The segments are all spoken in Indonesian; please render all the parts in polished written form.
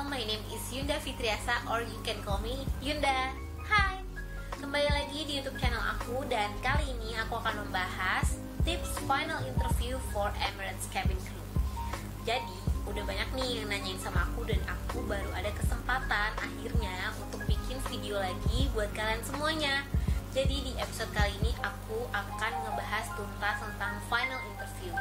channel, my name is Yunda Fitriasa or you can call me Yunda. Hai, kembali lagi di YouTube channel aku dan kali ini aku akan membahas tips final interview for Emirates cabin crew. Jadi, udah banyak nih yang nanyain sama aku dan aku baru ada kesempatan akhirnya untuk bikin video lagi buat kalian semuanya. Jadi di episode kali ini aku akan ngebahas tuntas tentang final interview.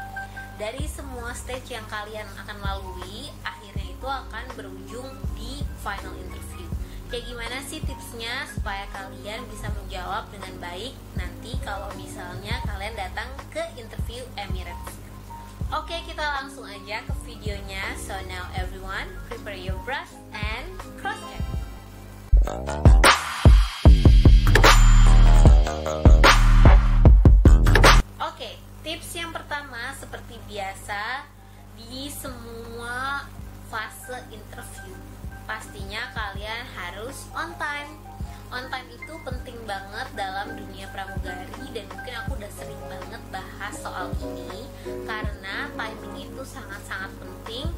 Dari semua stage yang kalian akan lalui, akhirnya itu akan berujung di final interview. Kayak gimana sih tipsnya supaya kalian bisa menjawab dengan baik nanti kalau misalnya kalian datang ke interview Emirates. Oke, kita langsung aja ke videonya. So now everyone, prepare your brush and cross check. Oke, tips yang pertama seperti biasa di semua fase interview, pastinya kalian harus on time. On time itu penting banget dalam dunia pramugari dan mungkin aku udah sering banget bahas soal ini karena timing itu sangat-sangat penting,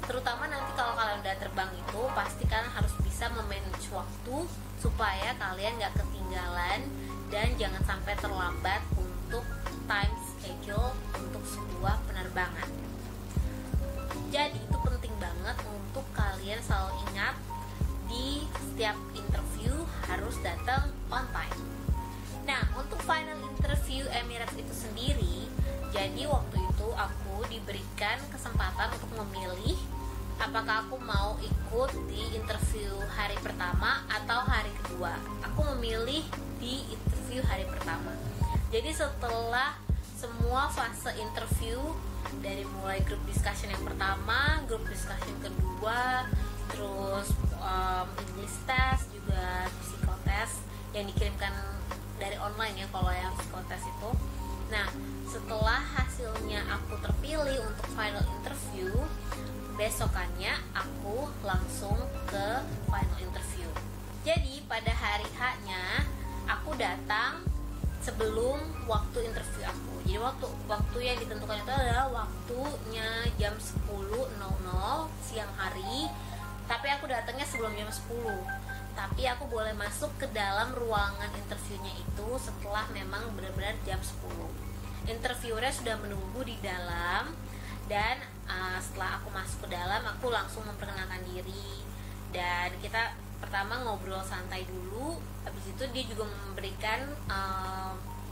terutama nanti kalau kalian udah terbang itu pasti kalian harus bisa memanage waktu supaya kalian gak ketinggalan dan jangan sampai terlambat untuk time schedule untuk sebuah penerbangan. Jadi itu penting banget untuk kalian selalu ingat di setiap interview harus datang on time. Nah, untuk final interview Emirates itu sendiri, jadi waktu itu aku diberikan kesempatan untuk memilih apakah aku mau ikut di interview hari pertama atau hari kedua. Aku memilih di interview hari pertama. Jadi setelah semua fase interview, dari mulai group discussion yang pertama, group discussion kedua, terus English test, juga psikotes yang dikirimkan dari online ya kalau yang psikotes itu. Nah, setelah hasilnya aku terpilih untuk final interview, besokannya aku langsung ke final interview. Jadi pada hari H-nya aku datang sebelum waktu interview aku. Jadi waktu yang ditentukan itu adalah waktunya jam 10.00 siang hari. Tapi aku datangnya sebelum jam 10. Tapi aku boleh masuk ke dalam ruangan interviewnya itu setelah memang benar-benar jam 10. Interviewernya sudah menunggu di dalam dan setelah aku masuk ke dalam aku langsung memperkenalkan diri dan kita pertama ngobrol santai dulu. Habis itu dia juga memberikan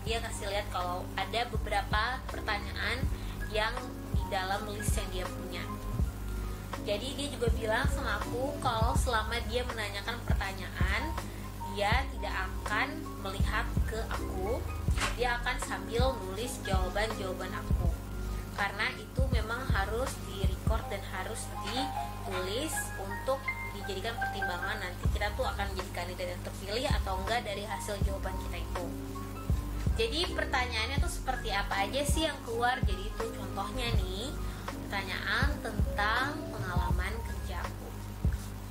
dia kasih lihat kalau ada beberapa pertanyaan yang di dalam list yang dia punya. Jadi dia juga bilang sama aku kalau selama dia menanyakan pertanyaan, dia tidak akan melihat ke aku, dia akan sambil nulis jawaban-jawaban aku. Karena itu memang harus di-record dan harus ditulis untuk dijadikan pertimbangan nanti kita tuh akan menjadi kandidat yang terpilih atau enggak dari hasil jawaban kita itu. Jadi pertanyaannya tuh seperti apa aja sih yang keluar. Jadi itu contohnya nih, pertanyaan tentang pengalaman kerja aku.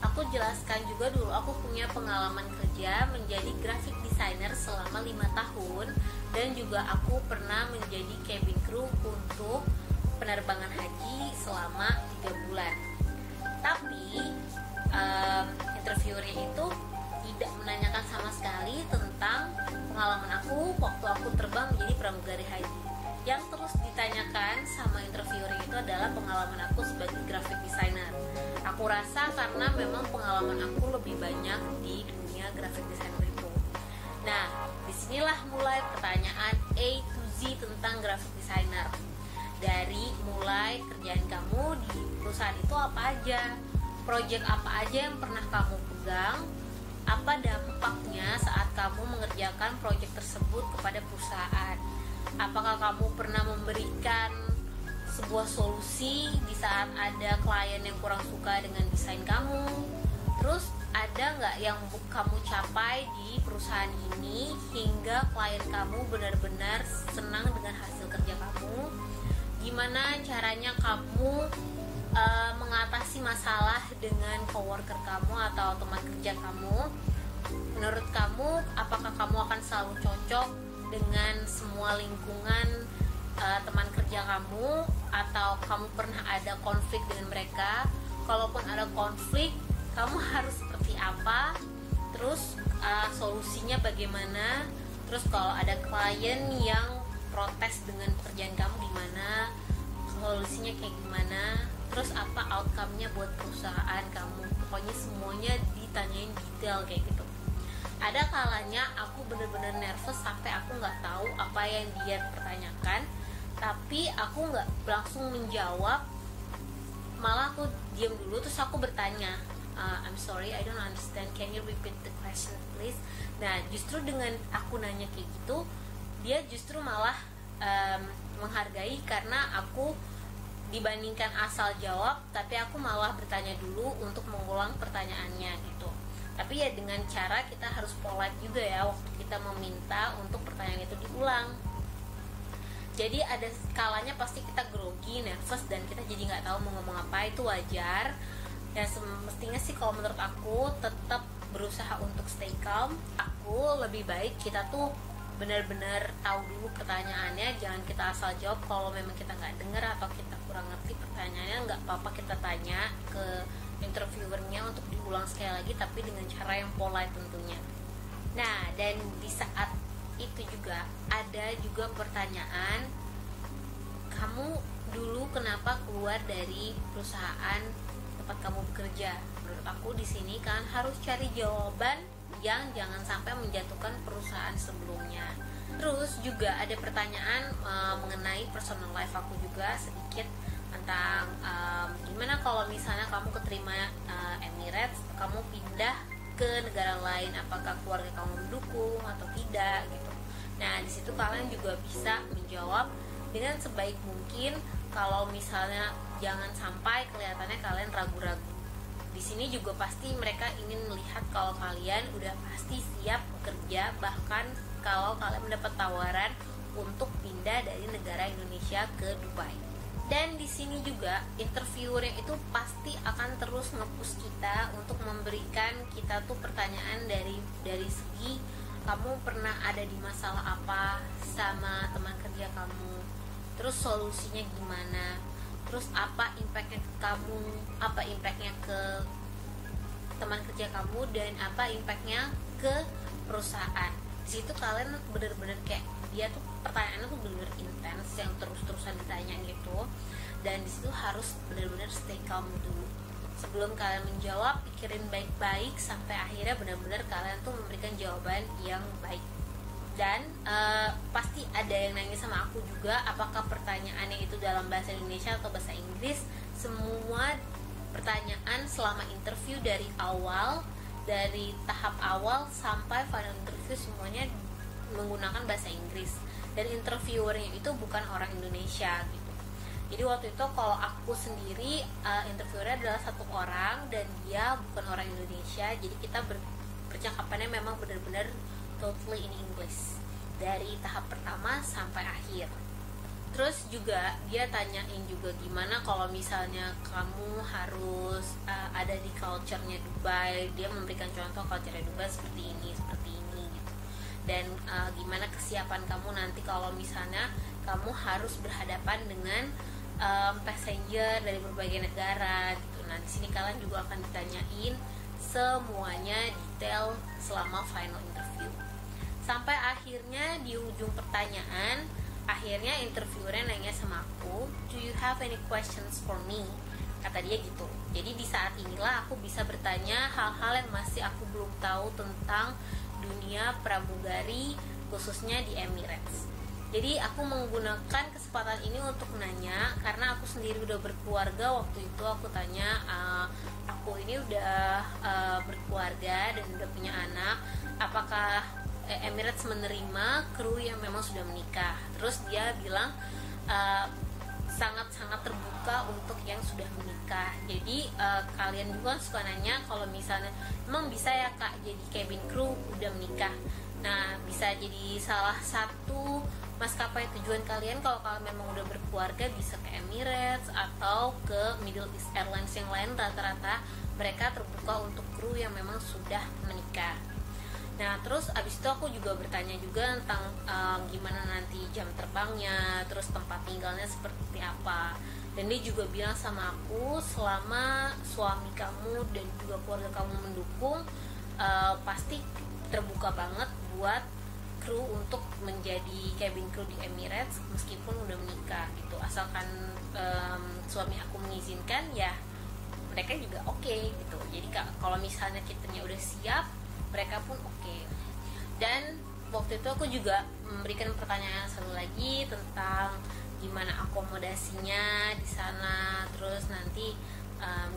Aku jelaskan juga dulu aku punya pengalaman kerja menjadi graphic designer selama 5 tahun dan juga aku pernah menjadi cabin crew untuk penerbangan haji selama 3 bulan. Tapi interviewernya itu tidak menanyakan sama sekali tentang pengalaman aku waktu aku terbang menjadi pramugari haji. Yang terus ditanyakan sama interviewer itu adalah pengalaman aku sebagai graphic designer. Aku rasa karena memang pengalaman aku lebih banyak di dunia graphic designer itu. Nah, disinilah mulai pertanyaan A to Z tentang graphic designer. Dari mulai kerjaan kamu di perusahaan itu apa aja, project apa aja yang pernah kamu pegang, apa dampaknya saat kamu mengerjakan project tersebut kepada perusahaan. Apakah kamu pernah memberikan sebuah solusi di saat ada klien yang kurang suka dengan desain kamu? Terus ada nggak yang kamu capai di perusahaan ini hingga klien kamu benar-benar senang dengan hasil kerja kamu? Gimana caranya kamu mengatasi masalah dengan coworker kamu atau teman kerja kamu? Menurut kamu, apakah kamu akan selalu cocok dengan semua lingkungan teman kerja kamu, atau kamu pernah ada konflik dengan mereka? Kalaupun ada konflik, kamu harus seperti apa, terus solusinya bagaimana, terus kalau ada klien yang protes dengan pekerjaan kamu gimana, solusinya kayak gimana, terus apa outcome-nya buat perusahaan kamu. Pokoknya semuanya ditanyain detail kayak gitu. Ada kalanya aku bener-bener nervous sampai aku nggak tahu apa yang dia pertanyakan, tapi aku nggak langsung menjawab, malah aku diam dulu terus aku bertanya, I'm sorry, I don't understand, can you repeat the question please. Nah justru dengan aku nanya kayak gitu, dia justru malah menghargai karena aku dibandingkan asal jawab, tapi aku malah bertanya dulu untuk mengulang pertanyaannya gitu. Tapi ya dengan cara kita harus polite juga ya waktu kita meminta untuk pertanyaan itu diulang. Jadi ada kalanya pasti kita grogi, nervous, dan kita jadi nggak tahu mau ngomong apa, itu wajar. Ya semestinya sih kalau menurut aku tetap berusaha untuk stay calm. Aku lebih baik kita tuh benar-benar tahu dulu pertanyaannya, jangan kita asal jawab. Kalau memang kita nggak dengar atau kita kurang ngerti pertanyaannya, nggak apa-apa kita tanya ke interviewernya untuk diulang sekali lagi, tapi dengan cara yang polite tentunya. Nah, dan di saat itu juga ada juga pertanyaan, kamu dulu kenapa keluar dari perusahaan tempat kamu bekerja? Menurut aku di sini kan harus cari jawaban yang jangan sampai menjatuhkan perusahaan sebelumnya. Terus juga ada pertanyaan mengenai personal life aku juga sedikit tentang gimana kalau misalnya kamu keterima Emirates, kamu pindah ke negara lain, apakah keluarga kamu mendukung atau tidak gitu. Nah di situ kalian juga bisa menjawab dengan sebaik mungkin. Kalau misalnya jangan sampai kelihatannya kalian ragu-ragu. Di sini juga pasti mereka ingin melihat kalau kalian udah pasti siap bekerja, bahkan kalau kalian mendapat tawaran untuk pindah dari negara Indonesia ke Dubai. Dan di sini juga interviewernya itu pasti akan terus nge-push kita untuk memberikan kita tuh pertanyaan dari segi kamu pernah ada di masalah apa sama teman kerja kamu, terus solusinya gimana, terus apa impactnya ke kamu, apa impactnya ke teman kerja kamu, dan apa impactnya ke perusahaan. Di situ kalian bener-bener kayak dia tuh pertanyaannya tuh bener-bener intens yang terus-terusan ditanya gitu, dan di situ harus bener-bener stay calm dulu sebelum kalian menjawab. Pikirin baik-baik sampai akhirnya benar-benar kalian tuh memberikan jawaban yang baik. Dan pasti ada yang nanya sama aku juga, apakah pertanyaannya itu dalam bahasa Indonesia atau bahasa Inggris. Semua pertanyaan selama interview dari awal, dari tahap awal sampai final interview semuanya menggunakan bahasa Inggris, dan interviewernya itu bukan orang Indonesia gitu. Jadi waktu itu kalau aku sendiri interviewernya adalah satu orang dan dia bukan orang Indonesia, jadi kita percakapannya memang benar-benar totally in English dari tahap pertama sampai akhir. Terus juga dia tanyain juga gimana kalau misalnya kamu harus ada di culture-nya Dubai. Dia memberikan contoh culture-nya Dubai seperti ini gitu. Dan gimana kesiapan kamu nanti kalau misalnya kamu harus berhadapan dengan passenger dari berbagai negara gitu. Nah di sini kalian juga akan ditanyain semuanya detail selama final interview. Sampai akhirnya di ujung pertanyaan, akhirnya interviewernya nanya sama aku, do you have any questions for me? Kata dia gitu. Jadi di saat inilah aku bisa bertanya hal-hal yang masih aku belum tahu tentang dunia pramugari, khususnya di Emirates. Jadi aku menggunakan kesempatan ini untuk nanya, karena aku sendiri udah berkeluarga. Waktu itu aku tanya, aku ini udah berkeluarga dan udah punya anak, apakah Emirates menerima kru yang memang sudah menikah? Terus dia bilang sangat-sangat terbuka untuk yang sudah menikah. Jadi kalian juga suka nanya kalau misalnya emang bisa ya kak jadi cabin crew udah menikah. Nah bisa jadi salah satu maskapai tujuan kalian kalau kalian memang udah berkeluarga, bisa ke Emirates atau ke Middle East Airlines yang lain. Rata-rata mereka terbuka untuk kru yang memang sudah menikah. Nah terus abis itu aku juga bertanya juga tentang gimana nanti jam terbangnya, terus tempat tinggalnya seperti apa. Dan dia juga bilang sama aku selama suami kamu dan juga keluarga kamu mendukung, pasti terbuka banget buat kru untuk menjadi cabin crew di Emirates meskipun udah menikah gitu. Asalkan suami aku mengizinkan, ya mereka juga oke gitu. Jadi kalau misalnya kitanya udah siap, mereka pun oke. Dan waktu itu aku juga memberikan pertanyaan satu lagi tentang gimana akomodasinya di sana, terus nanti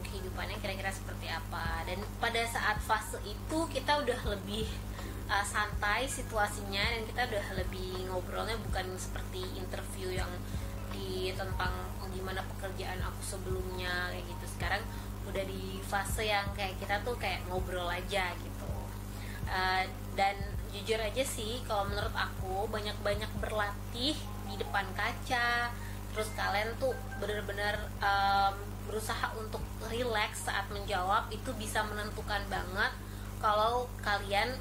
kehidupannya kira-kira seperti apa. Dan pada saat fase itu kita udah lebih santai situasinya, dan kita udah lebih ngobrolnya bukan seperti interview yang tentang gimana pekerjaan aku sebelumnya kayak gitu. Sekarang udah di fase yang kayak kita tuh kayak ngobrol aja gitu. Dan jujur aja sih, kalau menurut aku banyak-banyak berlatih di depan kaca, terus kalian tuh bener-bener berusaha untuk relax saat menjawab, itu bisa menentukan banget kalau kalian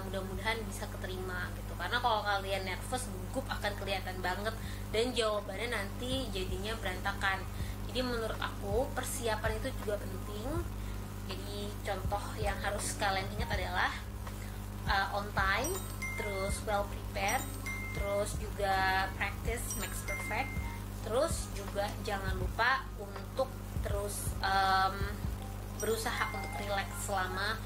mudah-mudahan bisa keterima gitu. Karena kalau kalian nervous, gugup akan kelihatan banget dan jawabannya nanti jadinya berantakan. Jadi menurut aku persiapan itu juga penting. Jadi contoh yang harus kalian ingat adalah on time, terus well prepared, terus juga practice makes perfect, terus juga jangan lupa untuk terus berusaha untuk relax selama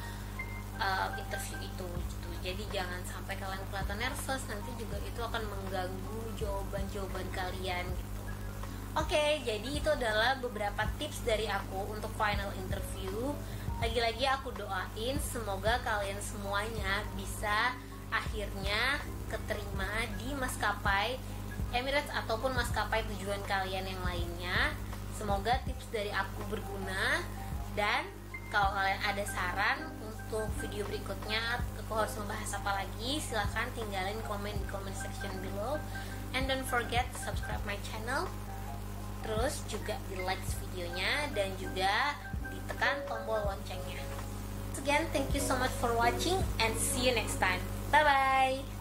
interview itu gitu. Jadi jangan sampai kalian kelihatan nervous, nanti juga itu akan mengganggu jawaban-jawaban kalian gitu. Oke, jadi itu adalah beberapa tips dari aku untuk final interview. Lagi-lagi aku doain semoga kalian semuanya bisa akhirnya keterima di maskapai Emirates ataupun maskapai tujuan kalian yang lainnya. Semoga tips dari aku berguna, dan kalau kalian ada saran untuk video berikutnya aku harus membahas apa lagi, silahkan tinggalin komen di comment section below. And don't forget to subscribe my channel, terus juga di like videonya dan juga ditekan tombol loncengnya. Again, thank you so much for watching and see you next time. Bye bye.